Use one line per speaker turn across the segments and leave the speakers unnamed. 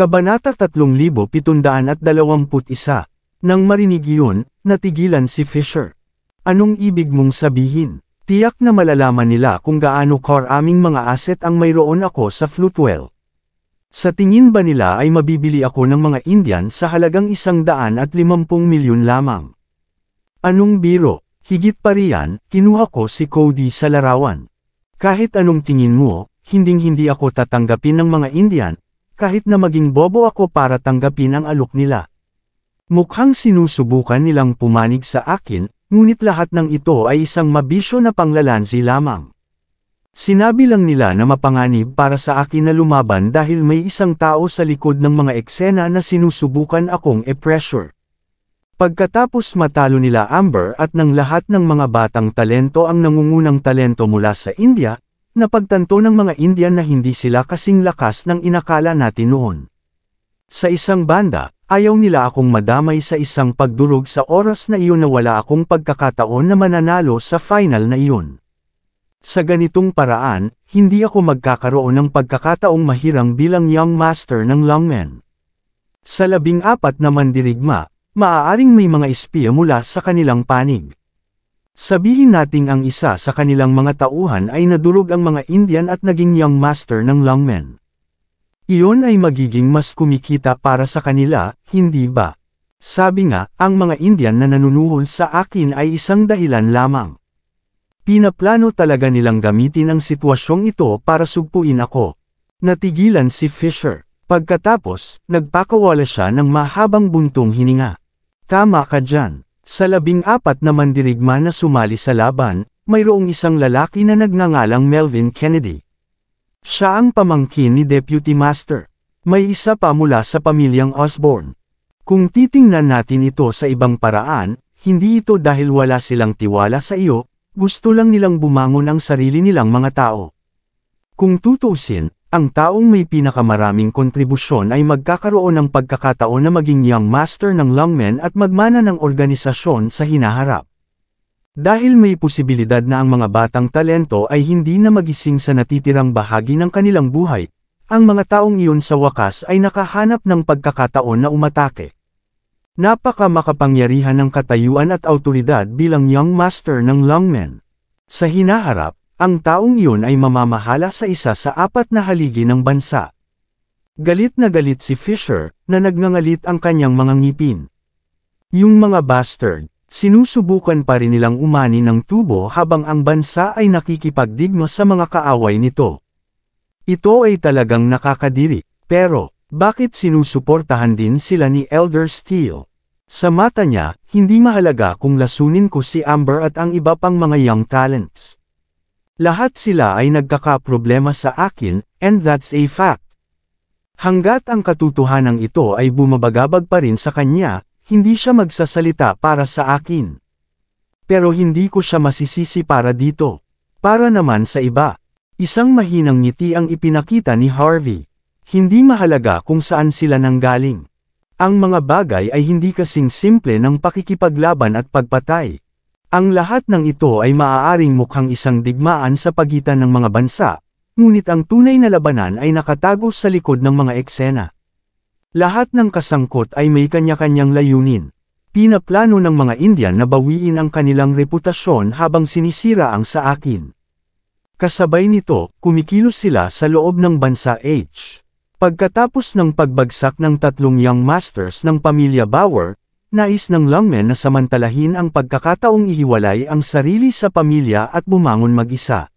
Kabanata 3721. Nang marinig iyon, natigilan si Fisher. Anong ibig mong sabihin? Tiyak na malalaman nila kung gaano karaming mga asset ang mayroon ako sa Floatwell. Sa tingin ba nila ay mabibili ako ng mga Indian sa halagang 150 milyon lamang? Anong biro? Higit pa riyan, kinuha ko si Cody sa larawan. Kahit anong tingin mo, hinding-hindi ako tatanggapin ng mga Indian, kahit na maging bobo ako para tanggapin ang alok nila. Mukhang sinusubukan nilang pumanig sa akin, ngunit lahat ng ito ay isang mabisyo na panglalansi lamang. Sinabi lang nila na mapanganib para sa akin na lumaban dahil may isang tao sa likod ng mga eksena na sinusubukan akong e-pressure. Pagkatapos matalo nila Amber at ng lahat ng mga batang talento ang nangungunang talento mula sa India, napagtanto ng mga Indian na hindi sila kasing lakas ng inakala natin noon. Sa isang banda, ayaw nila akong madamay sa isang pagdurog sa oras na iyon na wala akong pagkakataon na mananalo sa final na iyon. Sa ganitong paraan, hindi ako magkakaroon ng pagkakataong mahirang bilang young master ng longmen. Sa 14 na mandirigma, maaaring may mga espiya mula sa kanilang panig. Sabihin nating ang isa sa kanilang mga tauhan ay nadurog ang mga Indian at naging young master ng longmen. Iyon ay magiging mas kumikita para sa kanila, hindi ba? Sabi nga, ang mga Indian na nanunuhol sa akin ay isang dahilan lamang. Pinaplano talaga nilang gamitin ang sitwasyong ito para sugpuin ako. Natigilan si Fisher. Pagkatapos, nagpakawala siya ng mahabang buntong hininga. Tama ka dyan. Sa 14 na mandirigma na sumali sa laban, mayroong isang lalaki na nagngangalang Melvin Kennedy. Siya ang pamangkin ni Deputy Master. May isa pa mula sa pamilyang Osborne. Kung titingnan natin ito sa ibang paraan, hindi ito dahil wala silang tiwala sa iyo, gusto lang nilang bumangon ang sarili nilang mga tao. Kung tutuusin, ang taong may pinakamaraming kontribusyon ay magkakaroon ng pagkakataon na maging young master ng longmen at magmana ng organisasyon sa hinaharap. Dahil may posibilidad na ang mga batang talento ay hindi na magising sa natitirang bahagi ng kanilang buhay, ang mga taong iyon sa wakas ay nakahanap ng pagkakataon na umatake. Napaka makapangyarihan ng katayuan at awtoridad bilang young master ng longmen. Sa hinaharap, ang taong iyon ay mamamahala sa isa sa 4 na haligi ng bansa. Galit na galit si Fisher, na nagngangalit ang kanyang mga ngipin. Yung mga bastard, sinusubukan pa rin nilang umani ng tubo habang ang bansa ay nakikipagdigma sa mga kaaway nito. Ito ay talagang nakakadiri, pero, bakit sinusuportahan din sila ni Elder Steele? Sa mata niya, hindi mahalaga kung lasunin ko si Amber at ang iba pang mga young talents. Lahat sila ay nagkakaproblema sa akin, and that's a fact. Hanggat ang katotohanan ito ay bumabagabag pa rin sa kanya, hindi siya magsasalita para sa akin. Pero hindi ko siya masisisi para dito. Para naman sa iba. Isang mahinang ngiti ang ipinakita ni Harvey. Hindi mahalaga kung saan sila nanggaling. Ang mga bagay ay hindi kasing simple ng pakikipaglaban at pagpatay. Ang lahat ng ito ay maaaring mukhang isang digmaan sa pagitan ng mga bansa, ngunit ang tunay na labanan ay nakatago sa likod ng mga eksena. Lahat ng kasangkot ay may kanya-kanyang layunin. Pinaplano ng mga Indian na bawiin ang kanilang reputasyon habang sinisira ang sa akin. Kasabay nito, kumikilos sila sa loob ng bansa H. Pagkatapos ng pagbagsak ng 3 young masters ng pamilya Bauer, nais ng longmen na samantalahin ang pagkakataong ihiwalay ang sarili sa pamilya at bumangon mag-isa.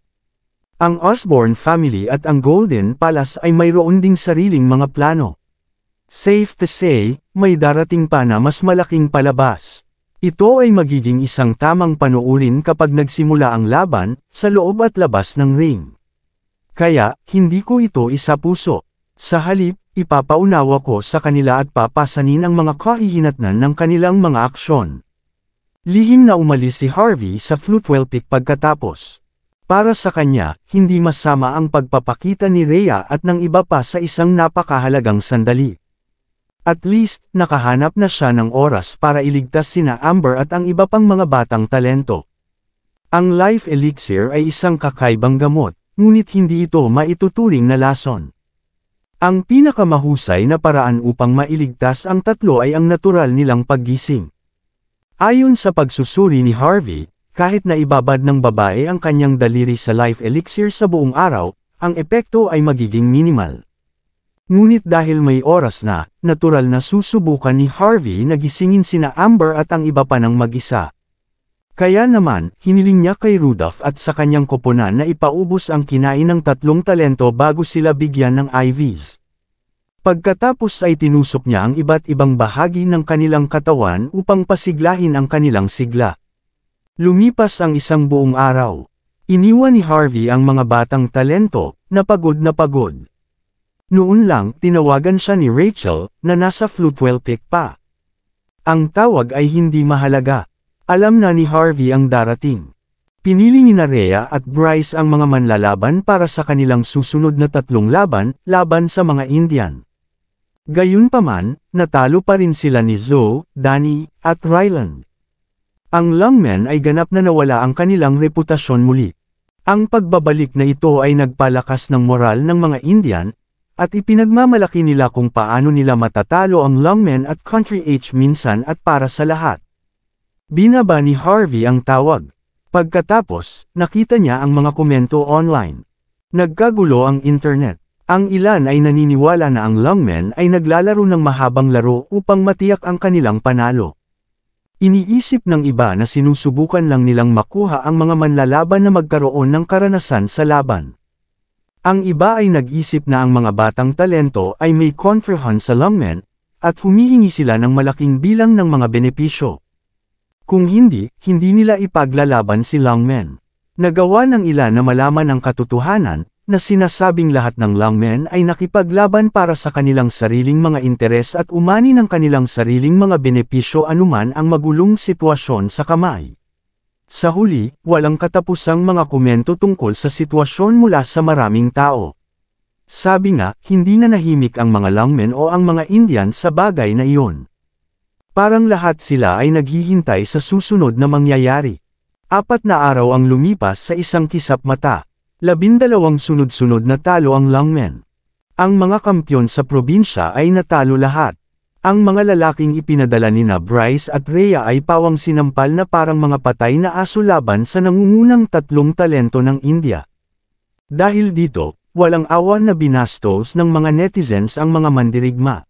Ang Osborne family at ang Golden Palace ay mayroon ding sariling mga plano. Safe to say, may darating pa na mas malaking palabas. Ito ay magiging isang tamang panuurin kapag nagsimula ang laban, sa loob at labas ng ring. Kaya, hindi ko ito isapuso. Sa halip, ipapaunawa ko sa kanila at papasanin ang mga kahihinatnan ng kanilang mga aksyon. Lihim na umalis si Harvey sa Floatwell Peak pagkatapos. Para sa kanya, hindi masama ang pagpapakita ni Rhea at ng iba pa sa isang napakahalagang sandali. At least, nakahanap na siya ng oras para iligtas sina Amber at ang iba pang mga batang talento. Ang Life Elixir ay isang kakaibang gamot, ngunit hindi ito maituturing na lason. Ang pinakamahusay na paraan upang mailigtas ang tatlo ay ang natural nilang paggising. Ayon sa pagsusuri ni Harvey, kahit na ibabad ng babae ang kanyang daliri sa life elixir sa buong araw, ang epekto ay magiging minimal. Ngunit dahil may oras na, natural na susubukan ni Harvey na gisingin sina Amber at ang iba pa ng mag-isa. Kaya naman, hiniling niya kay Rudolph at sa kanyang koponan na ipaubos ang kinain ng tatlong talento bago sila bigyan ng IVs. Pagkatapos ay tinusok niya ang iba't ibang bahagi ng kanilang katawan upang pasiglahin ang kanilang sigla. Lumipas ang isang buong araw. Iniwan ni Harvey ang mga batang talento, na pagod na pagod. Noon lang, tinawagan siya ni Rachel, na nasa Floatwell Peak pa. Ang tawag ay hindi mahalaga. Alam na ni Harvey ang darating. Pinili ni Rhea at Bryce ang mga manlalaban para sa kanilang susunod na tatlong laban sa mga Indian. Gayunpaman, natalo pa rin sila ni Zoe, Danny, at Ryland. Ang Lungmen ay ganap na nawala ang kanilang reputasyon muli. Ang pagbabalik na ito ay nagpalakas ng moral ng mga Indian, at ipinagmamalaki nila kung paano nila matatalo ang Lungmen at Country H minsan at para sa lahat. Binaba ni Harvey ang tawag. Pagkatapos, nakita niya ang mga komento online. Nagkagulo ang internet. Ang ilan ay naniniwala na ang Lungmen ay naglalaro ng mahabang laro upang matiyak ang kanilang panalo. Iniisip ng iba na sinusubukan lang nilang makuha ang mga manlalaban na magkaroon ng karanasan sa laban. Ang iba ay nag-isip na ang mga batang talento ay may kontrahan sa Lungmen, at humihingi sila ng malaking bilang ng mga benepisyo. Kung hindi nila ipaglalaban si Lungmen. Nagawa ng ilan na malaman ang katotohanan, na sinasabing lahat ng Lungmen ay nakipaglaban para sa kanilang sariling mga interes at umani ng kanilang sariling mga benepisyo anuman ang magulong sitwasyon sa kamay. Sa huli, walang katapusang mga komento tungkol sa sitwasyon mula sa maraming tao. Sabi nga, hindi na nahimik ang mga Lungmen o ang mga Indian sa bagay na iyon. Parang lahat sila ay naghihintay sa susunod na mangyayari. 4 na araw ang lumipas sa isang kisap mata. 12 sunod-sunod na talo ang Lungmen. Ang mga kampyon sa probinsya ay natalo lahat. Ang mga lalaking ipinadala nina Bryce at Rhea ay pawang sinampal na parang mga patay na aso laban sa nangungunang tatlong talento ng India. Dahil dito, walang awa na binastos ng mga netizens ang mga mandirigma.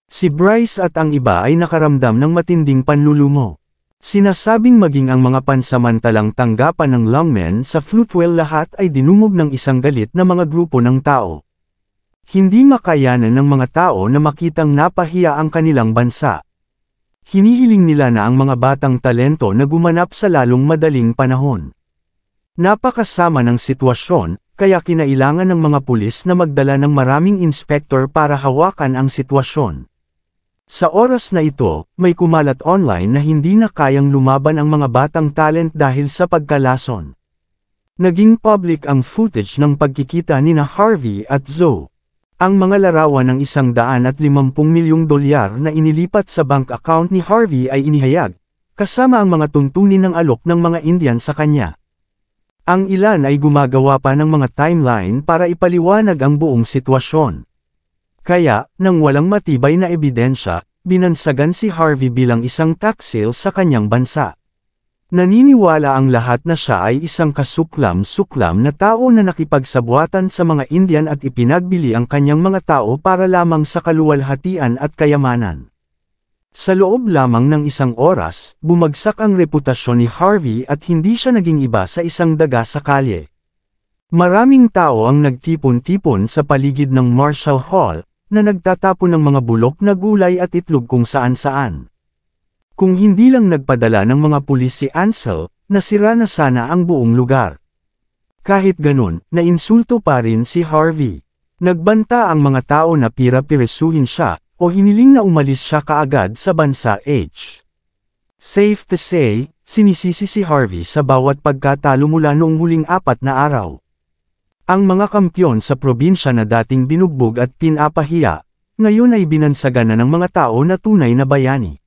Si Bryce at ang iba ay nakaramdam ng matinding panlulumo. Sinasabing maging ang mga pansamantalang tanggapan ng Lungmen sa Floatwell lahat ay dinumog ng isang galit na mga grupo ng tao. Hindi makayanan ng mga tao na makitang napahiya ang kanilang bansa. Hinihiling nila na ang mga batang talento na gumanap sa lalong madaling panahon. Napakasama ng sitwasyon, kaya kinailangan ng mga pulis na magdala ng maraming inspektor para hawakan ang sitwasyon. Sa oras na ito, may kumalat online na hindi na kayang lumaban ang mga batang talent dahil sa pagkalason. Naging public ang footage ng pagkikita nina Harvey at Zoe. Ang mga larawan ng $150 milyong na inilipat sa bank account ni Harvey ay inihayag, kasama ang mga tuntunin ng alok ng mga Indian sa kanya. Ang ilan ay gumagawa pa ng mga timeline para ipaliwanag ang buong sitwasyon. Kaya, nang walang matibay na ebidensya, binansagan si Harvey bilang isang taksil sa kanyang bansa. Naniniwala ang lahat na siya ay isang kasuklam-suklam na tao na nakipagsabuatan sa mga Indian at ipinagbili ang kanyang mga tao para lamang sa kaluwalhatian at kayamanan. Sa loob lamang ng isang oras, bumagsak ang reputasyon ni Harvey at hindi siya naging iba sa isang daga sa kalye. Maraming tao ang nagtipon-tipon sa paligid ng Marshall Hall, na nagtatapon ng mga bulok na gulay at itlog kung saan-saan. Kung hindi lang nagpadala ng mga pulis si Ansel, nasira na sana ang buong lugar. Kahit ganun, nainsulto pa rin si Harvey. Nagbanta ang mga tao na pira-pirisuhin siya, o hiniling na umalis siya kaagad sa bansa H. Safe to say, sinisisi si Harvey sa bawat pagkatalo mula noong huling 4 na araw. Ang mga kampyon sa probinsya na dating binugbog at pinapahiya, ngayon ay binansagan na ng mga tao na tunay na bayani.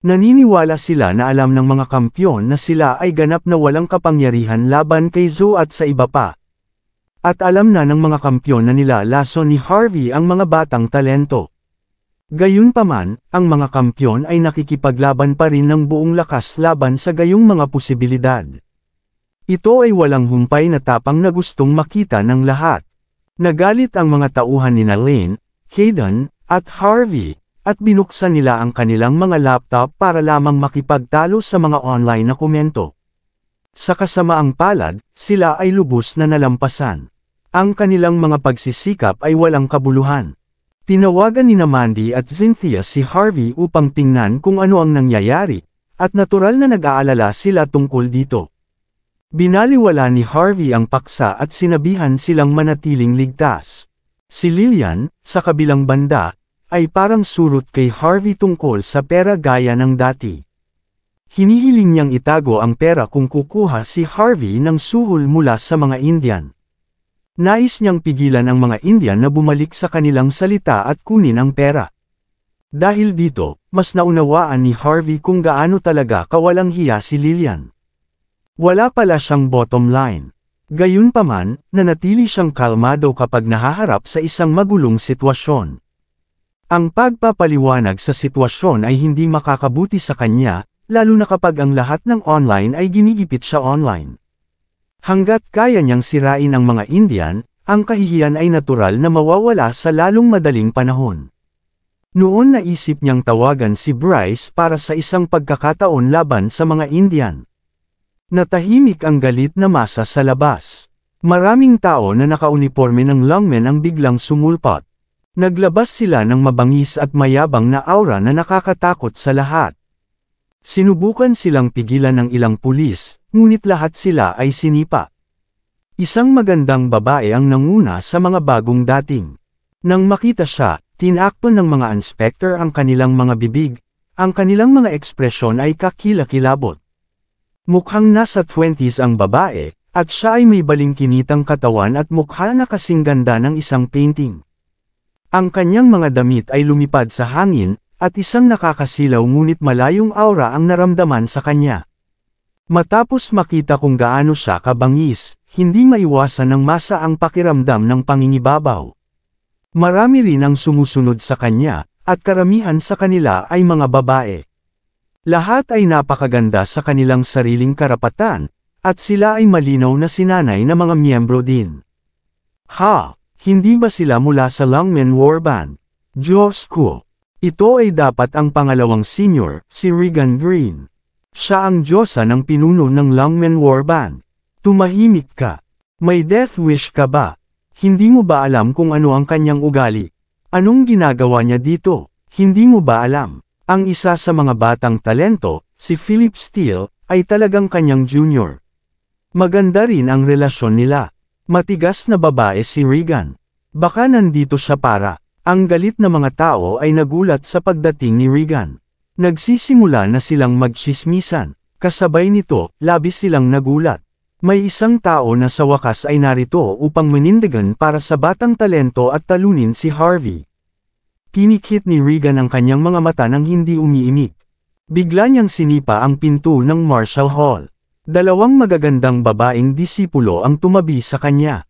Naniniwala sila na alam ng mga kampyon na sila ay ganap na walang kapangyarihan laban kay Zoe at sa iba pa. At alam na ng mga kampyon na nilalason ni Harvey ang mga batang talento. Gayunpaman, ang mga kampyon ay nakikipaglaban pa rin ng buong lakas laban sa gayong mga posibilidad. Ito ay walang humpay na tapang na gustong makita ng lahat. Nagalit ang mga tauhan ni Lane, Hayden, at Harvey, at binuksan nila ang kanilang mga laptop para lamang makipagtalo sa mga online na komento. Sa kasamaang palad, sila ay lubos na nalampasan. Ang kanilang mga pagsisikap ay walang kabuluhan. Tinawagan ni Mandy at Cynthia si Harvey upang tingnan kung ano ang nangyayari, at natural na nag-aalala sila tungkol dito. Binaliwala ni Harvey ang paksa at sinabihan silang manatiling ligtas. Si Lillian, sa kabilang banda, ay parang surot kay Harvey tungkol sa pera gaya ng dati. Hinihiling niyang itago ang pera kung kukuha si Harvey ng suhol mula sa mga Indian. Nais niyang pigilan ang mga Indian na bumalik sa kanilang salita at kunin ang pera. Dahil dito, mas naunawaan ni Harvey kung gaano talaga kawalang hiya si Lillian. Wala pala siyang bottom line. Gayunpaman, nanatili siyang kalmado kapag nahaharap sa isang magulong sitwasyon. Ang pagpapaliwanag sa sitwasyon ay hindi makakabuti sa kanya, lalo na kapag ang lahat ng online ay ginigipit siya online. Hanggat kaya niyang sirain ang mga Indian, ang kahihiyan ay natural na mawawala sa lalong madaling panahon. Noon naisip niyang tawagan si Bryce para sa isang pagkakataon laban sa mga Indian. Natahimik ang galit na masa sa labas. Maraming tao na nakauniporme ng lungmen ang biglang sumulpot. Naglabas sila ng mabangis at mayabang na aura na nakakatakot sa lahat. Sinubukan silang pigilan ng ilang pulis, ngunit lahat sila ay sinipa. Isang magandang babae ang nanguna sa mga bagong dating. Nang makita siya, tinakpan ng mga inspector ang kanilang mga bibig, ang kanilang mga ekspresyon ay kakilakilabot. Mukhang nasa 20s ang babae, at siya ay may balingkinitang katawan at mukha na kasing ganda ng isang painting. Ang kanyang mga damit ay lumipad sa hangin, at isang nakakasilaw ngunit malayong aura ang naramdaman sa kanya. Matapos makita kung gaano siya kabangis, hindi maiwasan ng masa ang pakiramdam ng pangingibabaw. Marami rin ang sumusunod sa kanya, at karamihan sa kanila ay mga babae. Lahat ay napakaganda sa kanilang sariling karapatan, at sila ay malinaw na sinanay na mga miyembro din. Ha! Hindi ba sila mula sa Lungmen War Band? Diyos ko! Ito ay dapat ang pangalawang senior, si Regan Green. Siya ang diyosa ng pinuno ng Lungmen War Band. Tumahimik ka. May death wish ka ba? Hindi mo ba alam kung ano ang kanyang ugali? Anong ginagawa niya dito? Hindi mo ba alam? Ang isa sa mga batang talento, si Philip Steele, ay talagang kanyang junior. Maganda rin ang relasyon nila. Matigas na babae si Regan. Baka nandito siya para. Ang galit na mga tao ay nagulat sa pagdating ni Regan. Nagsisimula na silang magtsismisan. Kasabay nito, labis silang nagulat. May isang tao na sa wakas ay narito upang manindigan para sa batang talento at talunin si Harvey. Pinikit ni Regan ang kanyang mga mata nang hindi umiimik. Bigla niyang sinipa ang pinto ng Marshall Hall. Dalawang magagandang babaeng disipulo ang tumabi sa kanya.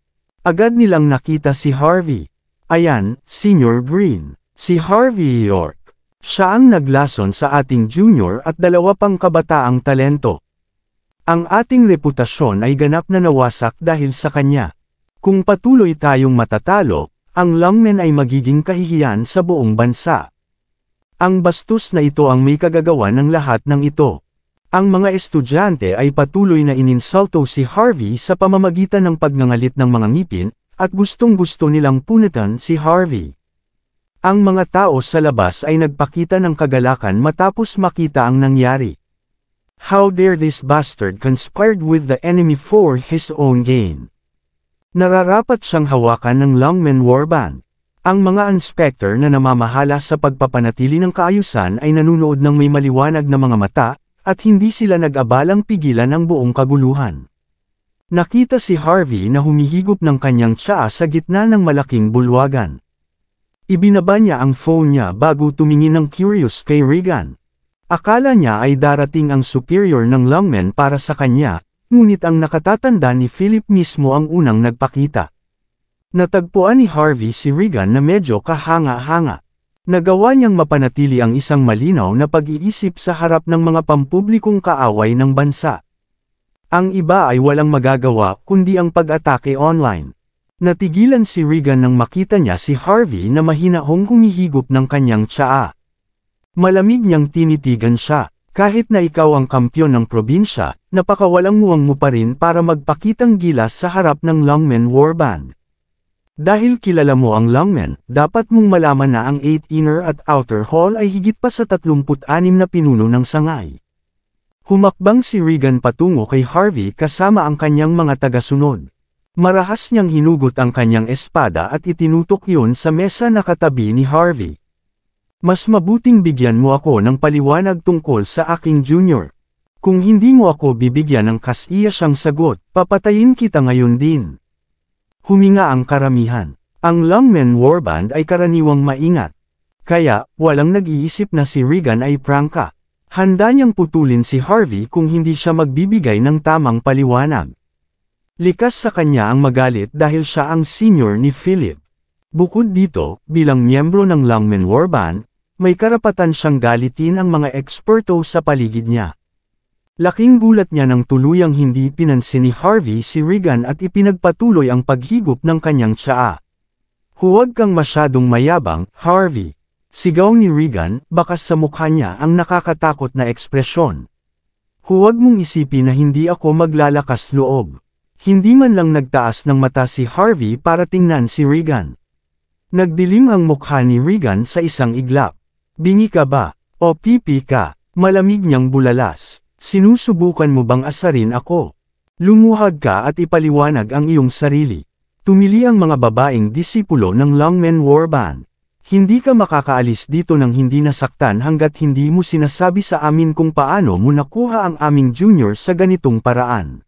Agad nilang nakita si Harvey. Ayan, Senior Green. Si Harvey York. Siya ang naglason sa ating junior at dalawa pang kabataang talento. Ang ating reputasyon ay ganap na nawasak dahil sa kanya. Kung patuloy tayong matatalo, ang Lungmen ay magiging kahihiyan sa buong bansa. Ang bastos na ito ang may kagagawa ng lahat ng ito. Ang mga estudyante ay patuloy na ininsulto si Harvey sa pamamagitan ng pagngangalit ng mga ngipin, at gustong-gusto nilang punitan si Harvey. Ang mga tao sa labas ay nagpakita ng kagalakan matapos makita ang nangyari. How dare this bastard conspired with the enemy for his own gain? Nararapat siyang hawakan ng Lungmen War Band. Ang mga inspector na namamahala sa pagpapanatili ng kaayusan ay nanunood ng may maliwanag na mga mata, at hindi sila nag-abalang pigilan ang buong kaguluhan. Nakita si Harvey na humihigop ng kanyang tsaa sa gitna ng malaking bulwagan. Ibinaba niya ang phone niya bago tumingin ng curious kay Regan. Akala niya ay darating ang superior ng Lungmen para sa kanya, ngunit ang nakatatanda ni Philip mismo ang unang nagpakita. Natagpuan ni Harvey si Regan na medyo kahanga-hanga. Nagawa niyang mapanatili ang isang malinaw na pag-iisip sa harap ng mga pampublikong kaaway ng bansa. Ang iba ay walang magagawa kundi ang pag-atake online. Natigilan si Regan nang makita niya si Harvey na mahinahong humihigop ng kanyang tsaa. Malamig niyang tinitigan siya. Kahit na ikaw ang kampyon ng probinsya, napakawalang muwang mo pa rin para magpakitang gilas sa harap ng Longmen Warband. Dahil kilala mo ang Longmen, dapat mong malaman na ang 8 Inner at Outer Hall ay higit pa sa 36 na pinuno ng sangay. Humakbang si Regan patungo kay Harvey kasama ang kanyang mga tagasunod. Marahas niyang hinugot ang kanyang espada at itinutok yun sa mesa na katabi ni Harvey. Mas mabuting bigyan mo ako ng paliwanag tungkol sa aking junior. Kung hindi mo ako bibigyan ng kasiyasang sagot, papatayin kita ngayon din. Huminga ang karamihan. Ang Longmen Warband ay karaniwang maingat. Kaya, walang nag-iisip na si Regan ay prangka. Handa niyang putulin si Harvey kung hindi siya magbibigay ng tamang paliwanag. Likas sa kanya ang magalit dahil siya ang senior ni Philip. Bukod dito, bilang miyembro ng Longmen Warband, may karapatan siyang galitin ang mga eksperto sa paligid niya. Laking gulat niya nang tuluyang hindi pinansin ni Harvey si Regan at ipinagpatuloy ang paghigop ng kanyang tsaa. Huwag kang masyadong mayabang, Harvey. Sigaw ni Regan, bakas sa mukha niya ang nakakatakot na ekspresyon. Huwag mong isipin na hindi ako maglalakas loob. Hindi man lang nagtaas ng mata si Harvey para tingnan si Regan. Nagdilim ang mukha ni Regan sa isang iglap. Bingi ka ba? O pipi ka? Malamig niyang bulalas. Sinusubukan mo bang asarin ako? Lumuhad ka at ipaliwanag ang iyong sarili. Tumili ang mga babaeng disipulo ng Longmen Warband. Hindi ka makakaalis dito nang hindi nasaktan hanggat hindi mo sinasabi sa amin kung paano mo nakuha ang aming junior sa ganitong paraan.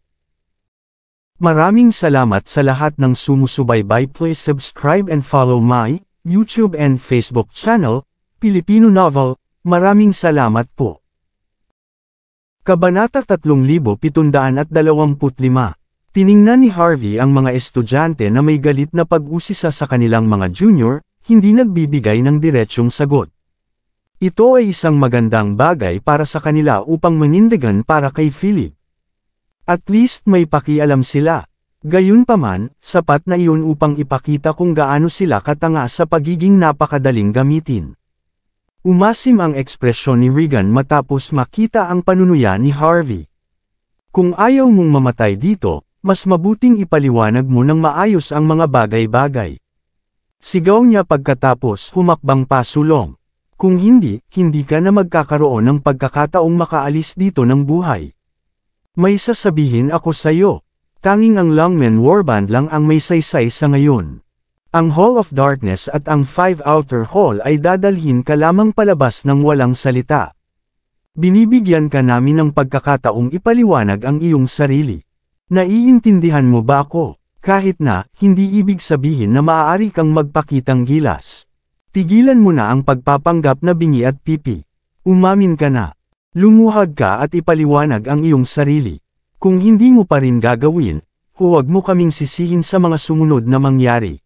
Maraming salamat sa lahat ng sumusubaybay. Please subscribe and follow my YouTube and Facebook channel, Pilipino Novel. Maraming salamat po. Kabanata 3725. Tiningnan ni Harvey ang mga estudyante na may galit na pag-usisa sa kanilang mga junior, hindi nagbibigay ng diretsyong sagot. Ito ay isang magandang bagay para sa kanila upang manindigan para kay Philip. At least may pakialam sila. Gayunpaman, sapat na iyon upang ipakita kung gaano sila katanga sa pagiging napakadaling gamitin. Umasim ang ekspresyon ni Regan matapos makita ang panunuya ni Harvey. Kung ayaw mong mamatay dito, mas mabuting ipaliwanag mo ng maayos ang mga bagay-bagay. Sigaw niya pagkatapos humakbang pasulong. Kung hindi, hindi ka na magkakaroon ng pagkakataong makaalis dito ng buhay. May sasabihin ako sa'yo. Tanging ang Longmen Warband lang ang may saysay sa ngayon. Ang Hall of Darkness at ang 5 Outer Hall ay dadalhin ka lamang palabas ng walang salita. Binibigyan ka namin ng pagkakataong ipaliwanag ang iyong sarili. Naiintindihan mo ba ako? Kahit na, hindi ibig sabihin na maaari kang magpakitang gilas. Tigilan mo na ang pagpapanggap na bingi at pipi. Umamin ka na. Lumuhad ka at ipaliwanag ang iyong sarili. Kung hindi mo pa rin gagawin, huwag mo kaming sisihin sa mga sumunod na mangyari.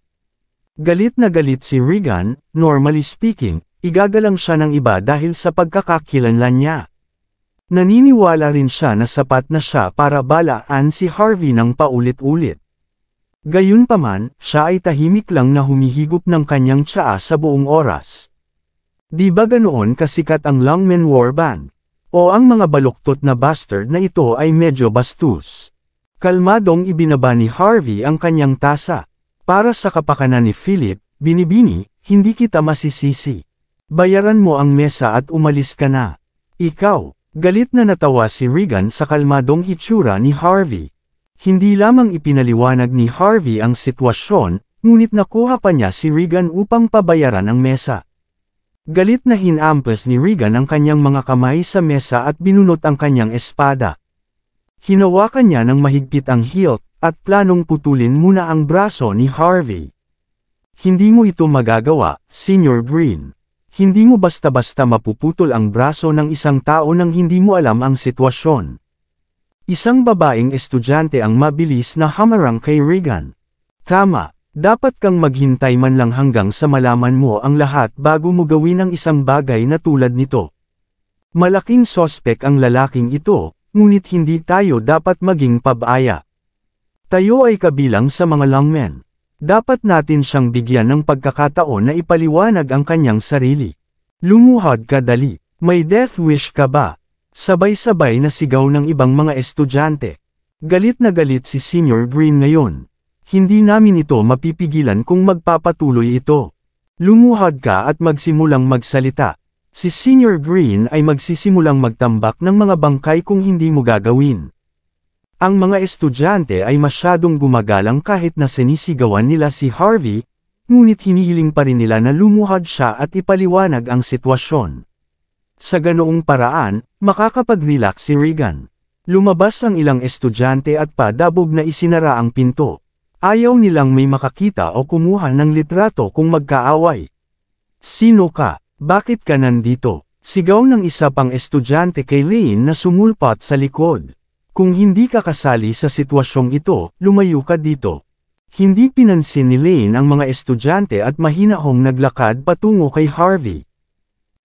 Galit na galit si Regan. Normally speaking, igagalang siya ng iba dahil sa pagkakakilanlan niya. Naniniwala rin siya na sapat na siya para balaan si Harvey ng paulit-ulit. Gayunpaman, siya ay tahimik lang na humihigop ng kanyang tsaa sa buong oras. Di ba ganoon kasikat ang Longmen Warband? O ang mga baluktot na bastard na ito ay medyo bastos? Kalmadong ibinaba ni Harvey ang kanyang tasa. Para sa kapakanan ni Philip, binibini, hindi kita masisisi. Bayaran mo ang mesa at umalis ka na. Ikaw, galit na natawa si Regan sa kalmadong hitsura ni Harvey. Hindi lamang ipinaliwanag ni Harvey ang sitwasyon, ngunit nakuha pa niya si Regan upang pabayaran ang mesa. Galit na hinampas ni Regan ang kanyang mga kamay sa mesa at binunot ang kanyang espada. Hinawakan niya ng mahigpit ang hilt, at planong putulin muna ang braso ni Harvey. Hindi mo ito magagawa, Senior Green. Hindi mo basta-basta mapuputol ang braso ng isang tao nang hindi mo alam ang sitwasyon. Isang babaeng estudyante ang mabilis na hamarang kay Regan. Tama, Dapat kang maghintay man lang hanggang sa malaman mo ang lahat bago mo gawin ang isang bagay na tulad nito. Malaking sospek ang lalaking ito, ngunit hindi tayo dapat maging pabaya. Tayo ay kabilang sa mga longmen. Dapat natin siyang bigyan ng pagkakataon na ipaliwanag ang kanyang sarili. Lumuhod ka dali. May death wish ka ba? Sabay-sabay na sigaw ng ibang mga estudyante. Galit na galit si Senior Green ngayon. Hindi namin ito mapipigilan kung magpapatuloy ito. Lumuhod ka at magsimulang magsalita. Si Senior Green ay magsisimulang magtambak ng mga bangkay kung hindi mo gagawin. Ang mga estudyante ay masyadong gumagalang kahit na sinisigawan nila si Harvey, ngunit hinihiling pa rin nila na lumuhod siya at ipaliwanag ang sitwasyon. Sa ganoong paraan, makakapag-relax si Regan. Lumabas ang ilang estudyante at padabog na isinara ang pinto. Ayaw nilang may makakita o kumuha ng litrato kung magkaaway. Sino ka? Bakit ka nandito? Sigaw ng isa pang estudyante kay Lane na sumulpat sa likod. Kung hindi ka kasali sa sitwasyong ito, lumayo ka dito. Hindi pinansin ni Lane ang mga estudyante at mahinahong naglakad patungo kay Harvey.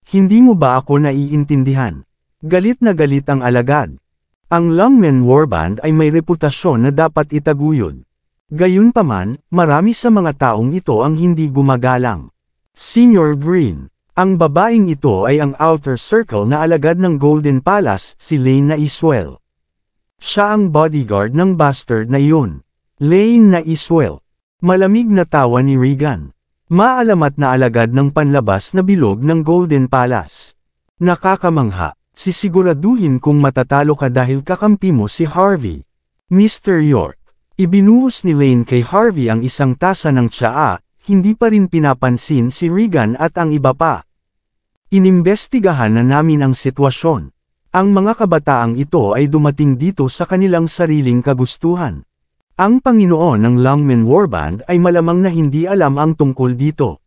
Hindi mo ba ako naiintindihan? Galit na galit ang alagad. Ang Longmen Warband ay may reputasyon na dapat itaguyod. Gayunpaman, marami sa mga taong ito ang hindi gumagalang. Senior Green. Ang babaeng ito ay ang outer circle na alagad ng Golden Palace, si Lane na Iswell. Siya ang bodyguard ng bastard na iyon. Lane na Iswell. Malamig na tawa ni Regan. Maalamat na alagad ng panlabas na bilog ng Golden Palace. Nakakamangha, sisiguraduhin kung matatalo ka dahil kakampi mo si Harvey. Mr. York. Ibinuhos ni Lane kay Harvey ang isang tasa ng tsaa, hindi pa rin pinapansin si Regan at ang iba pa. Inimbestigahan na namin ang sitwasyon. Ang mga kabataang ito ay dumating dito sa kanilang sariling kagustuhan. Ang Panginoon ng Longmen Warband ay malamang na hindi alam ang tungkol dito.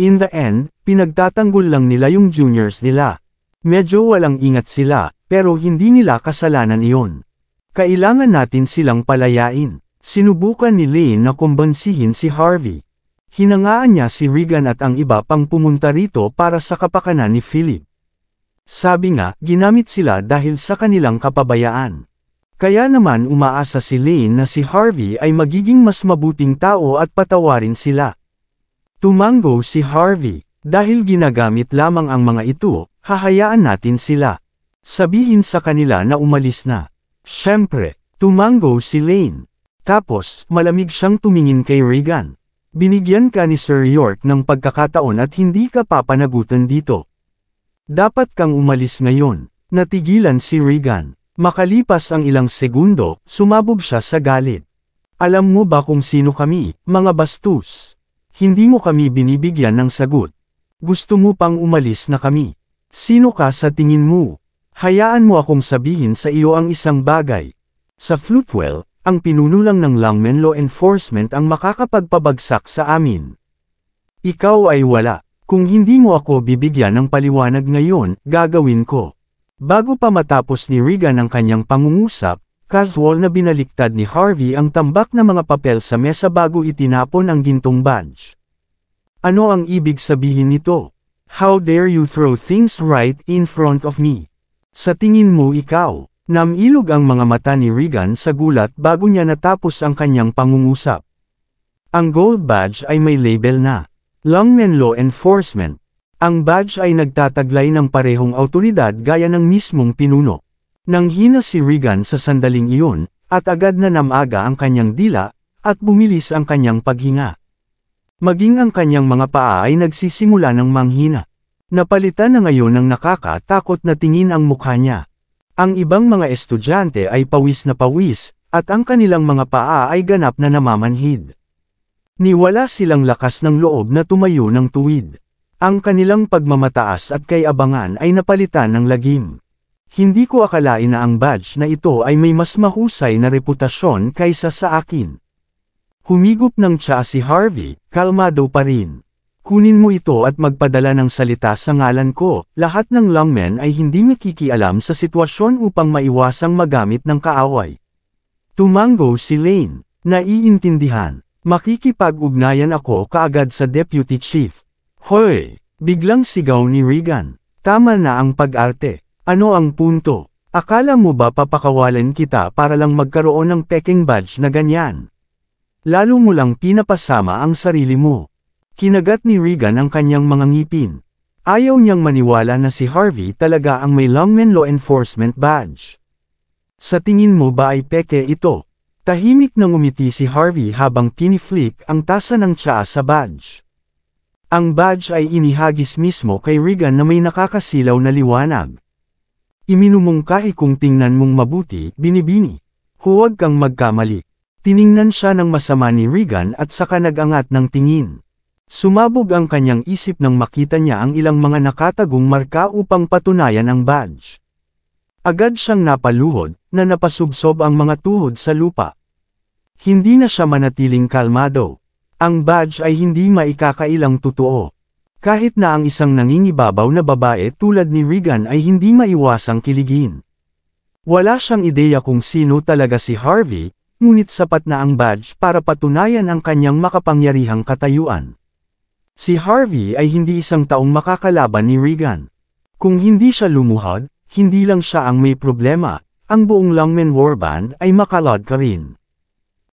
In the end, pinagtatanggol lang nila yung juniors nila. Medyo walang ingat sila, pero hindi nila kasalanan iyon. Kailangan natin silang palayain. Sinubukan ni Lane na kumbansihin si Harvey. Hinangaan niya si Regan at ang iba pang pumunta rito para sa kapakanan ni Philip. Sabi nga, ginamit sila dahil sa kanilang kapabayaan. Kaya naman umaasa si Lane na si Harvey ay magiging mas mabuting tao at patawarin sila. Tumango si Harvey. Dahil ginagamit lamang ang mga ito, hahayaan natin sila. Sabihin sa kanila na umalis na. Siyempre, tumango si Lane. Tapos, malamig siyang tumingin kay Regan. Binigyan ka ni Sir York ng pagkakataon at hindi ka papanagutan dito. Dapat kang umalis ngayon. Natigilan si Regan. Makalipas ang ilang segundo, sumabog siya sa galit. Alam mo ba kung sino kami, mga bastos? Hindi mo kami binibigyan ng sagot. Gusto mo pang umalis na kami. Sino ka sa tingin mo? Hayaan mo akong sabihin sa iyo ang isang bagay. Sa Flutewell, ang pinuno lang ng Longmen Law Enforcement ang makakapagpabagsak sa amin. Ikaw ay wala. Kung hindi mo ako bibigyan ng paliwanag ngayon, gagawin ko. Bago pa matapos ni Regan ang kanyang pangungusap, casual na binaliktad ni Harvey ang tambak na mga papel sa mesa bago itinapon ang gintong badge. Ano ang ibig sabihin nito? How dare you throw things right in front of me? Sa tingin mo ikaw? Namilog ang mga mata ni Regan sa gulat bago niya natapos ang kanyang pangungusap. Ang gold badge ay may label na Longmen Law Enforcement. Ang badge ay nagtataglay ng parehong awtoridad gaya ng mismong pinuno. Nanghina si Regan sa sandaling iyon, at agad na namaga ang kanyang dila, at bumilis ang kanyang paghinga. Maging ang kanyang mga paa ay nagsisimula ng manghina. Napalitan na ngayon ng nakakatakot na tingin ang mukha niya. Ang ibang mga estudyante ay pawis na pawis, at ang kanilang mga paa ay ganap na namamanhid. Niwala silang lakas ng loob na tumayo ng tuwid. Ang kanilang pagmamataas at kayabangan ay napalitan ng lagim. Hindi ko akalain na ang badge na ito ay may mas mahusay na reputasyon kaysa sa akin. Humigop ng tsaa si Harvey, kalmado pa rin. Kunin mo ito at magpadala ng salita sa ngalan ko. Lahat ng longmen ay hindi makikialam sa sitwasyon upang maiwasang magamit ng kaaway. Tumango si Lane. Naiintindihan. Makikipag-ugnayan ako kaagad sa Deputy Chief. Hoy! Biglang sigaw ni Regan. Tama na ang pag-arte. Ano ang punto? Akala mo ba papakawalan kita para lang magkaroon ng peking badge na ganyan? Lalo mo lang pinapasama ang sarili mo. Kinagat ni Regan ang kanyang mga ngipin. Ayaw niyang maniwala na si Harvey talaga ang may Longmen Law Enforcement badge. Sa tingin mo ba ay peke ito? Tahimik na ngumiti si Harvey habang piniflick ang tasa ng tsaa sa badge. Ang badge ay inihagis mismo kay Regan na may nakakasilaw na liwanag. Iminumungkahi kung tingnan mong mabuti, binibini. Huwag kang magkamali. Tiningnan siya ng masama ni Regan at saka nagangat ng tingin. Sumabog ang kanyang isip nang makita niya ang ilang mga nakatagong marka upang patunayan ang badge. Agad siyang napaluhod, na napasubsob ang mga tuhod sa lupa. Hindi na siya manatiling kalmado. Ang badge ay hindi maikakailang totoo. Kahit na ang isang nangingibabaw na babae tulad ni Regan ay hindi maiwasang kiligin. Wala siyang ideya kung sino talaga si Harvey, ngunit sapat na ang badge para patunayan ang kanyang makapangyarihang katayuan. Si Harvey ay hindi isang taong makakalaban ni Regan. Kung hindi siya lumuhod, hindi lang siya ang may problema, ang buong Longmen Warband ay makalad ka rin.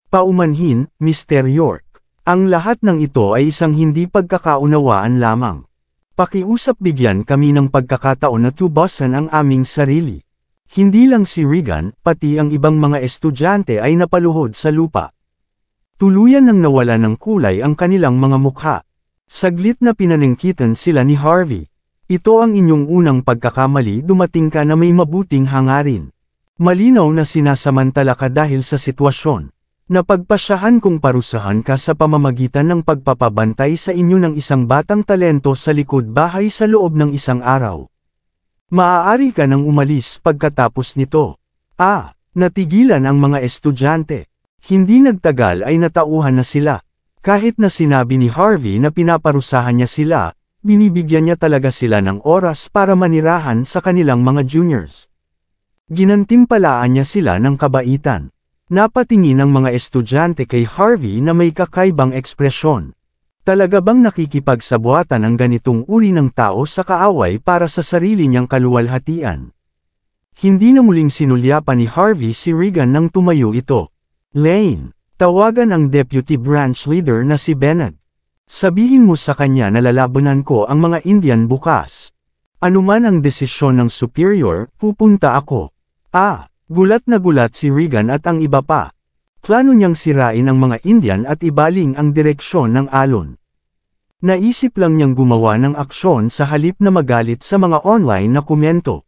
Paumanhin, Mr. York. Ang lahat ng ito ay isang hindi pagkakaunawaan lamang. Pakiusap bigyan kami ng pagkakataon na tubasan ang aming sarili. Hindi lang si Regan, pati ang ibang mga estudyante ay napaluhod sa lupa. Tuluyan nang nawala ng kulay ang kanilang mga mukha. Saglit na pinaningkitan sila ni Harvey. Ito ang inyong unang pagkakamali, dumating ka na may mabuting hangarin. Malinaw na sinasamantala ka dahil sa sitwasyon. Napagpasyahan kong parusahan ka sa pamamagitan ng pagpapabantay sa inyo ng isang batang talento sa likod bahay sa loob ng isang araw. Maaari ka nang umalis pagkatapos nito. Natigilan ang mga estudyante. Hindi nagtagal ay natauhan na sila. Kahit na sinabi ni Harvey na pinaparusahan niya sila, binibigyan niya talaga sila ng oras para manirahan sa kanilang mga juniors. Ginantimpalaan niya sila ng kabaitan. Napatingin ang mga estudyante kay Harvey na may kakaibang ekspresyon. Talaga bang nakikipagsabuatan ang ganitong uri ng tao sa kaaway para sa sarili niyang kaluwalhatian? Hindi na muling sinulyapan ni Harvey si Regan nang tumayo ito. Lane, tawagan ang deputy branch leader na si Bennett. Sabihin mo sa kanya na lalabanan ko ang mga Indian bukas. Anuman ang desisyon ng superior, pupunta ako. Gulat na gulat si Regan at ang iba pa. Plano niyang sirain ang mga Indian at ibaling ang direksyon ng alon. Naisip lang niyang gumawa ng aksyon sa halip na magalit sa mga online na komento.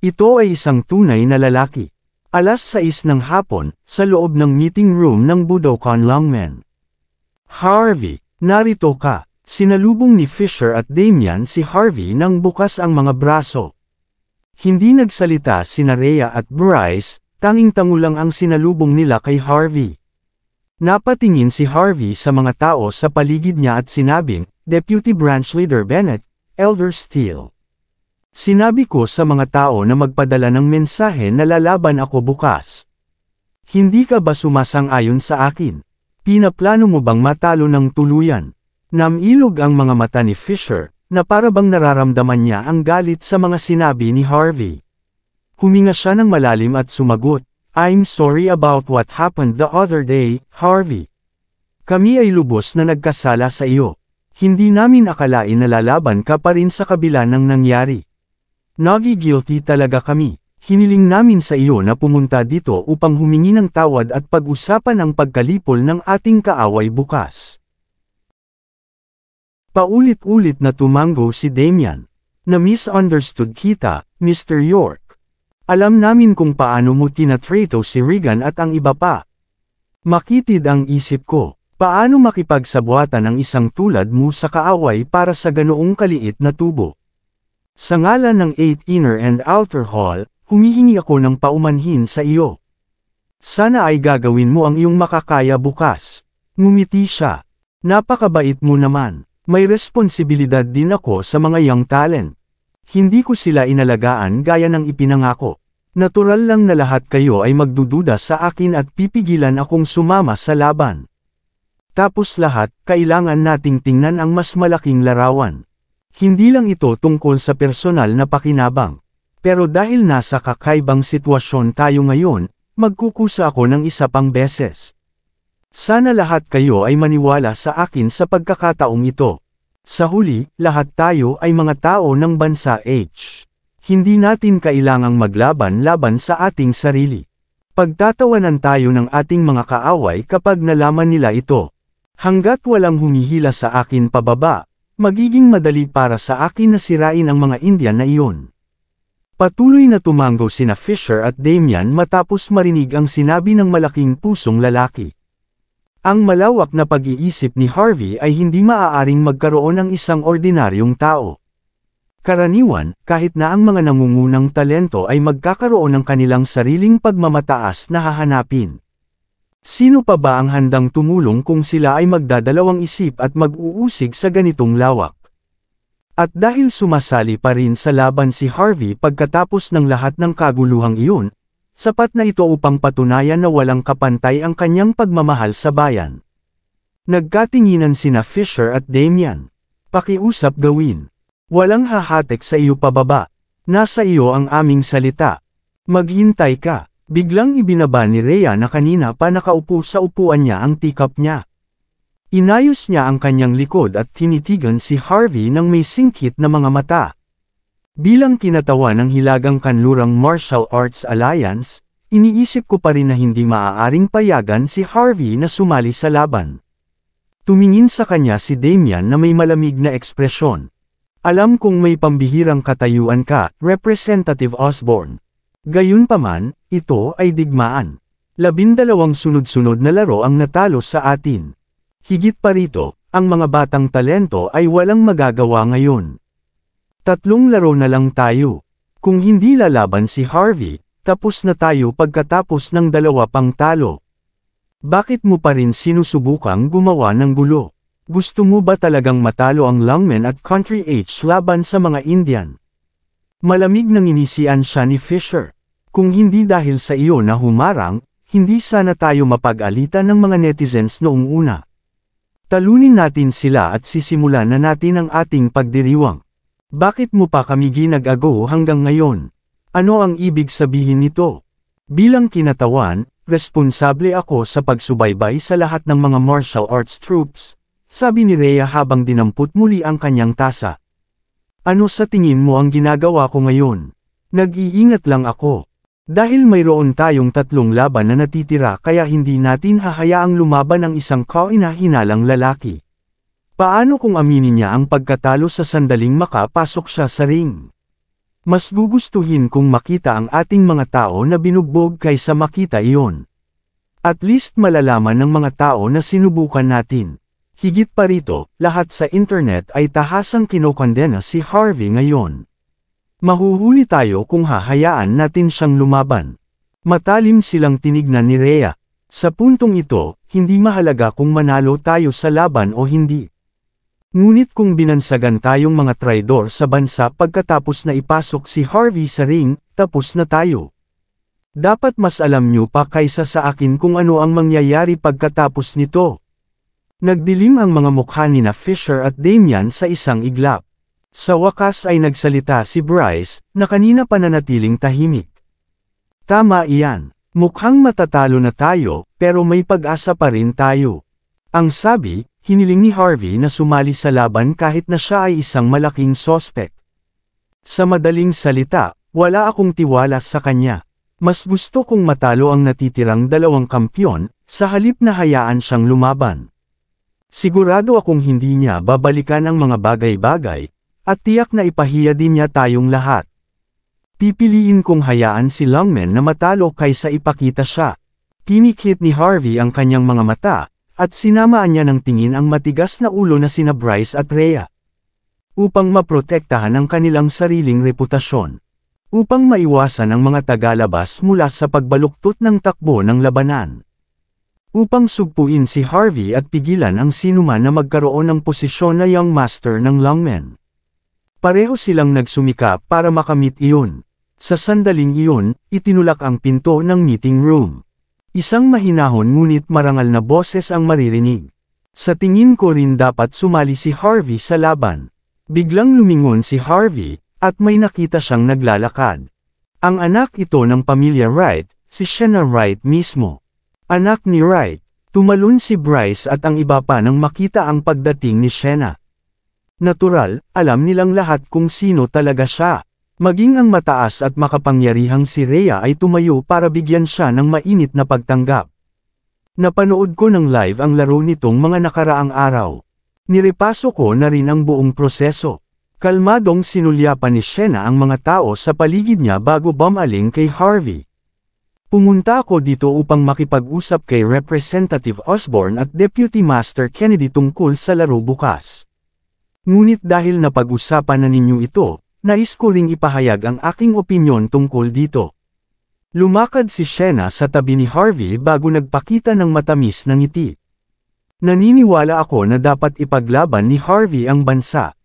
Ito ay isang tunay na lalaki. 6:00 ng hapon, sa loob ng meeting room ng Budokan Longmen. Harvey, narito ka. Sinalubong ni Fisher at Damian si Harvey nang bukas ang mga braso. Hindi nagsalita sina Rhea at Bryce, tanging-tango lang ang sinalubong nila kay Harvey. Napatingin si Harvey sa mga tao sa paligid niya at sinabing, Deputy Branch Leader Bennett, Elder Steele. Sinabi ko sa mga tao na magpadala ng mensahe na lalaban ako bukas. Hindi ka ba sumasang-ayon sa akin? Pinaplano mo bang matalo ng tuluyan? Namilog ang mga mata ni Fisher, na para bang nararamdaman niya ang galit sa mga sinabi ni Harvey. Huminga siya ng malalim at sumagot, I'm sorry about what happened the other day, Harvey. Kami ay lubos na nagkasala sa iyo. Hindi namin akalain na lalaban ka pa rin sa kabila ng nangyari. Nagi-guilty talaga kami. Hiniling namin sa iyo na pumunta dito upang humingi ng tawad at pag-usapan ang pagkalipol ng ating kaaway bukas. Paulit-ulit na tumango si Damian. Na misunderstood kita, Mr. York. Alam namin kung paano mo tinatrato si Regan at ang iba pa. Makitid ang isip ko, paano makipagsabuatan ang isang tulad mo sa kaaway para sa ganoong kaliit na tubo. Sa ngalan ng 8 Inner and Outer Hall, humihingi ako ng paumanhin sa iyo. Sana ay gagawin mo ang iyong makakaya bukas. Ngumiti siya. Napakabait mo naman. May responsibilidad din ako sa mga young talent. Hindi ko sila inalagaan gaya ng ipinangako. Natural lang na lahat kayo ay magdududa sa akin at pipigilan akong sumama sa laban. Tapos lahat, kailangan nating tingnan ang mas malaking larawan. Hindi lang ito tungkol sa personal na pakinabang. Pero dahil nasa kakaibang sitwasyon tayo ngayon, magkukusa ako ng isa pang beses. Sana lahat kayo ay maniwala sa akin sa pagkakataong ito. Sa huli, lahat tayo ay mga tao ng bansa H. Hindi natin kailangang maglaban-laban sa ating sarili. Pagtatawanan tayo ng ating mga kaaway kapag nalaman nila ito. Hanggat walang humihila sa akin pababa, magiging madali para sa akin na sirain ang mga Indian na iyon. Patuloy na tumango sina Fisher at Damian matapos marinig ang sinabi ng malaking pusong lalaki. Ang malawak na pag-iisip ni Harvey ay hindi maaaring magkaroon ng isang ordinaryong tao. Karaniwan, kahit na ang mga nangungunang talento ay magkakaroon ng kanilang sariling pagmamataas na hahanapin. Sino pa ba ang handang tumulong kung sila ay magdadalawang isip at mag-uusig sa ganitong lawak? At dahil sumasali pa rin sa laban si Harvey pagkatapos ng lahat ng kaguluhang iyon, sapat na ito upang patunayan na walang kapantay ang kanyang pagmamahal sa bayan. Nagkatinginan sina Fisher at Damian. Pakiusap gawin. Walang hahatek sa iyo pababa. Nasa iyo ang aming salita. Maghintay ka. Biglang ibinaba ni Rhea na kanina pa nakaupo sa upuan niya ang teacup niya. Inayos niya ang kanyang likod at tinitigan si Harvey ng may singkit na mga mata. Bilang kinatawa ng Hilagang Kanlurang Martial Arts Alliance, iniisip ko pa rin na hindi maaaring payagan si Harvey na sumali sa laban. Tumingin sa kanya si Damian na may malamig na ekspresyon. Alam kong may pambihirang katayuan ka, Representative Osborne. Gayunpaman, ito ay digmaan. 12 sunod-sunod na laro ang natalo sa atin. Higit pa rito, ang mga batang talento ay walang magagawa ngayon. 3 laro na lang tayo. Kung hindi lalaban si Harvey, tapos na tayo pagkatapos ng 2 pang talo. Bakit mo pa rin sinusubukang gumawa ng gulo? Gusto mo ba talagang matalo ang Longmen at Country H laban sa mga Indian? Malamig nang inisian siya ni Fisher. Kung hindi dahil sa iyo na humarang, hindi sana tayo mapag-alitan ng mga netizens noong una. Talunin natin sila at sisimulan na natin ang ating pagdiriwang. Bakit mo pa kami ginag-ago hanggang ngayon? Ano ang ibig sabihin nito? Bilang kinatawan, responsable ako sa pagsubaybay sa lahat ng mga martial arts troops, sabi ni Rhea habang dinampot muli ang kanyang tasa. Ano sa tingin mo ang ginagawa ko ngayon? Nag-iingat lang ako. Dahil mayroon tayong 3 laban na natitira kaya hindi natin hahayaang lumaban ang isang kahinahinalang lalaki. Paano kung aminin niya ang pagkatalo sa sandaling makapasok siya sa ring? Mas gugustuhin kung makita ang ating mga tao na binugbog kaysa makita iyon. At least malalaman ng mga tao na sinubukan natin. Higit pa rito, lahat sa internet ay tahasang kinokondena si Harvey ngayon. Mahuhuli tayo kung hahayaan natin siyang lumaban. Matalim silang tinignan ni Rhea. Sa puntong ito, hindi mahalaga kung manalo tayo sa laban o hindi. Ngunit kung binansagan tayong mga traidor sa bansa pagkatapos na ipasok si Harvey sa ring, tapos na tayo. Dapat mas alam niyo pa kaysa sa akin kung ano ang mangyayari pagkatapos nito. Nagdilim ang mga mukha ni Fisher at Damian sa isang iglap. Sa wakas ay nagsalita si Bryce, na kanina pa nanatiling tahimik. Tama iyan. Mukhang matatalo na tayo, pero may pag-asa pa rin tayo. Ang sabi, hiniling ni Harvey na sumali sa laban kahit na siya ay isang malaking sospek. Sa madaling salita, wala akong tiwala sa kanya. Mas gusto kong matalo ang natitirang 2 kampyon, sa halip na hayaan siyang lumaban. Sigurado akong hindi niya babalikan ang mga bagay-bagay, at tiyak na ipahiya din niya tayong lahat. Pipiliin kong hayaan si Longmen na matalo kaysa ipakita siya. Pinikit ni Harvey ang kanyang mga mata, at sinamaan niya ng tingin ang matigas na ulo na sina Bryce at Rhea. Upang maprotektahan ang kanilang sariling reputasyon. Upang maiwasan ang mga tagalabas mula sa pagbaluktot ng takbo ng labanan. Upang sugpuin si Harvey at pigilan ang sinuman na magkaroon ng posisyon na young master ng Longmen. Pareho silang nagsumikap para makamit iyon. Sa sandaling iyon, itinulak ang pinto ng meeting room. Isang mahinahon ngunit marangal na boses ang maririnig. Sa tingin ko rin dapat sumali si Harvey sa laban. Biglang lumingon si Harvey, at may nakita siyang naglalakad. Ang anak ito ng pamilya Wright, si Shena Wright mismo. Anak ni Wright. Tumalon si Bryce at ang iba pa nang makita ang pagdating ni Shena. Natural, alam nilang lahat kung sino talaga siya. Maging ang mataas at makapangyarihang si Rhea ay tumayo para bigyan siya ng mainit na pagtanggap. Napanood ko ng live ang laro nitong mga nakaraang araw. Nirepaso ko na rin ang buong proseso. Kalmadong sinulyapan ni Shena ang mga tao sa paligid niya bago bumaling kay Harvey. Pumunta ako dito upang makipag-usap kay Representative Osborne at Deputy Master Kennedy tungkol sa laro bukas. Ngunit dahil napag-usapan na ninyo ito, nais ko ring ipahayag ang aking opinyon tungkol dito. Lumakad si Shena sa tabi ni Harvey bago nagpakita ng matamis na ngiti. Naniniwala ako na dapat ipaglaban ni Harvey ang bansa.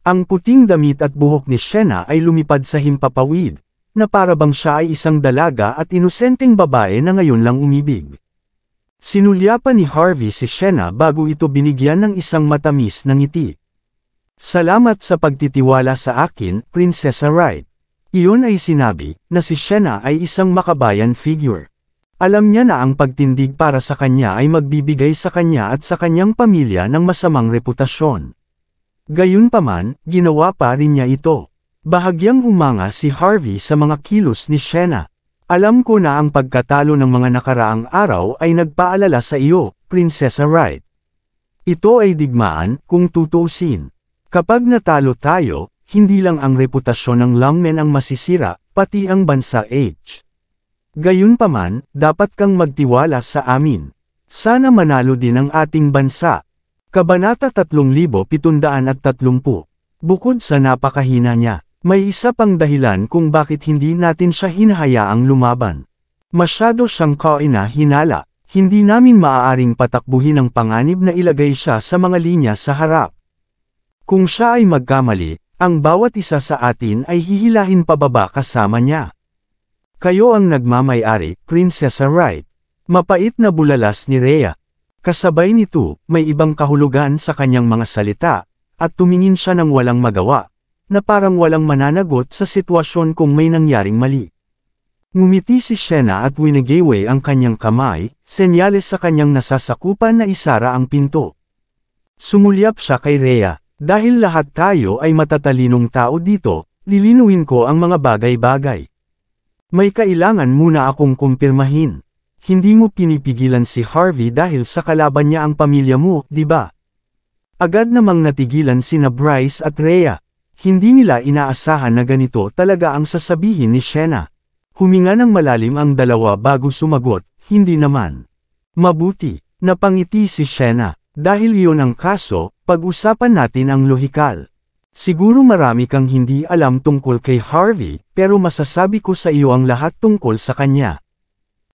Ang puting damit at buhok ni Shena ay lumipad sa himpapawid, na para bang siya ay isang dalaga at inosenteng babae na ngayon lang umibig. Sinulyapan ni Harvey si Shena bago ito binigyan ng isang matamis na ngiti. Salamat sa pagtitiwala sa akin, Prinsesa Wright. Iyon ay sinabi, na si Shena ay isang makabayan figure. Alam niya na ang pagtindig para sa kanya ay magbibigay sa kanya at sa kanyang pamilya ng masamang reputasyon. Gayunpaman, ginawa pa rin niya ito. Bahagyang humanga si Harvey sa mga kilos ni Shena. Alam ko na ang pagkatalo ng mga nakaraang araw ay nagpaalala sa iyo, Prinsesa Wright. Ito ay digmaan, kung tutuusin. Kapag natalo tayo, hindi lang ang reputasyon ng Longmen ang masisira, pati ang bansa H. Gayunpaman, dapat kang magtiwala sa amin. Sana manalo din ang ating bansa. Kabanata 3730. Bukod sa napakahina niya, may isa pang dahilan kung bakit hindi natin siya hinahayaang lumaban. Masyado siyang kaina-hinala, hindi namin maaaring patakbuhin ang panganib na ilagay siya sa mga linya sa harap. Kung siya ay magkamali, ang bawat isa sa atin ay hihilahin pababa kasama niya. Kayo ang nagmamay-ari, Prinsesa Wright. Mapait na bulalas ni Rhea. Kasabay nito, may ibang kahulugan sa kanyang mga salita, at tumingin siya ng walang magawa, na parang walang mananagot sa sitwasyon kung may nangyaring mali. Ngumiti si Shena at winigayway ang kanyang kamay, senyales sa kanyang nasasakupan na isara ang pinto. Sumulyap siya kay Rhea, dahil lahat tayo ay matatalinong tao dito, lilinuin ko ang mga bagay-bagay. May kailangan muna akong kumpirmahin. Hindi mo pinipigilan si Harvey dahil sa kalaban niya ang pamilya mo, di ba? Agad namang natigilan sina Bryce at Rhea. Hindi nila inaasahan na ganito talaga ang sasabihin ni Shena. Huminga ng malalim ang dalawa bago sumagot, hindi naman. Mabuti, napangiti si Shena. Dahil iyon ang kaso, pag-usapan natin ang lohikal. Siguro marami kang hindi alam tungkol kay Harvey, pero masasabi ko sa iyo ang lahat tungkol sa kanya.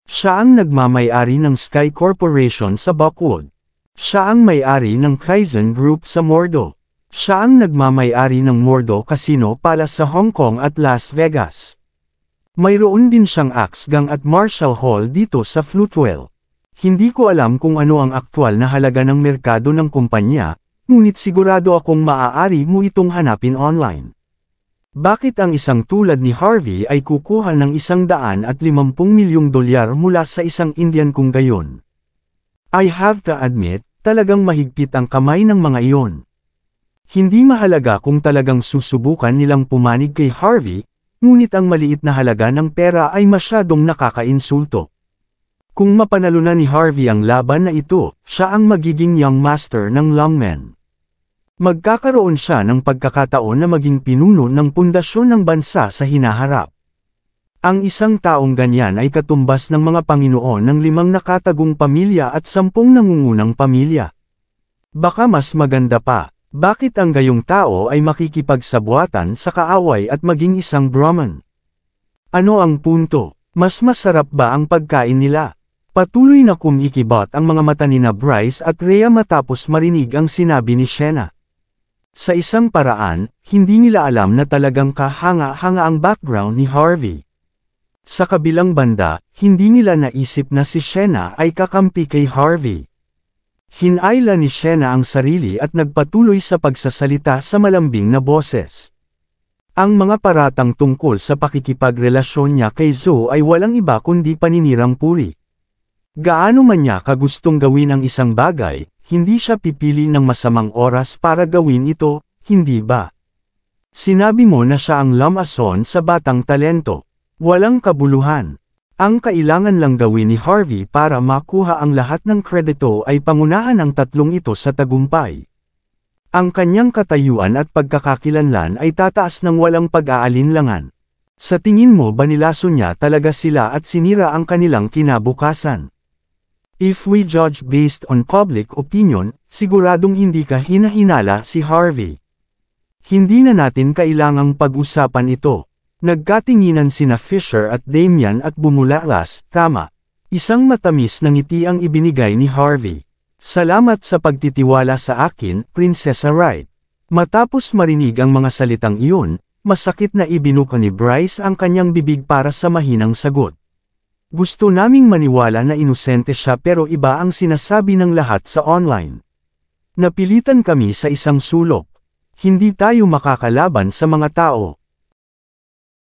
Siya ang nagmamay-ari ng Sky Corporation sa Buckwood. Siya ang may-ari ng Kaizen Group sa Mordo. Siya ang nagmamay-ari ng Mordo Casino Palace sa Hong Kong at Las Vegas. Mayroon din siyang Axe Gang at Marshall Hall dito sa Floatwell. Hindi ko alam kung ano ang aktwal na halaga ng merkado ng kumpanya, ngunit sigurado akong maaari mo itong hanapin online. Bakit ang isang tulad ni Harvey ay kukuha ng $150 milyong mula sa isang Indian kung gayon? I have to admit, talagang mahigpit ang kamay ng mga iyon. Hindi mahalaga kung talagang susubukan nilang pumanig kay Harvey, ngunit ang maliit na halaga ng pera ay masyadong nakakainsulto. Kung mapanalo na ni Harvey ang laban na ito, siya ang magiging young master ng Longmen. Magkakaroon siya ng pagkakataon na maging pinuno ng pundasyon ng bansa sa hinaharap. Ang isang taong ganyan ay katumbas ng mga Panginoon ng 5 nakatagong pamilya at 10 nangungunang pamilya. Baka mas maganda pa, bakit ang gayong tao ay makikipagsabuatan sa kaaway at maging isang Brahman? Ano ang punto? Mas masarap ba ang pagkain nila? Patuloy na kumikibot ang mga mata ni Bryce at Rhea matapos marinig ang sinabi ni Shena. Sa isang paraan, hindi nila alam na talagang kahanga-hanga ang background ni Harvey. Sa kabilang banda, hindi nila naisip na si Shena ay kakampi kay Harvey. Hinayla ni Sienna ang sarili at nagpatuloy sa pagsasalita sa malambing na boses. Ang mga paratang tungkol sa pakikipagrelasyon niya kay Zoe ay walang iba kundi paninirang puri. Gaano man niya kagustong gawin ang isang bagay, hindi siya pipili ng masamang oras para gawin ito, hindi ba? Sinabi mo na siya ang lamason sa batang talento. Walang kabuluhan. Ang kailangan lang gawin ni Harvey para makuha ang lahat ng kredito ay pangunahan ang tatlong ito sa tagumpay. Ang kanyang katayuan at pagkakakilanlan ay tataas ng walang pag-aalinlangan. Sa tingin mo ba nilason niya talaga sila at sinira ang kanilang kinabukasan? If we judge based on public opinion, siguradong hindi ka hinahinala si Harvey. Hindi na natin kailangang pag-usapan ito. Nagkatinginan sina Fisher at Damian at bumulalas, tama. Isang matamis na ngiti ang ibinigay ni Harvey. Salamat sa pagtitiwala sa akin, Prinsesa Wright. Matapos marinig ang mga salitang iyon, masakit na ibinuka ni Bryce ang kanyang bibig para sa mahinang sagot. Gusto naming maniwala na inosente siya pero iba ang sinasabi ng lahat sa online. Napilitan kami sa isang sulok. Hindi tayo makakalaban sa mga tao.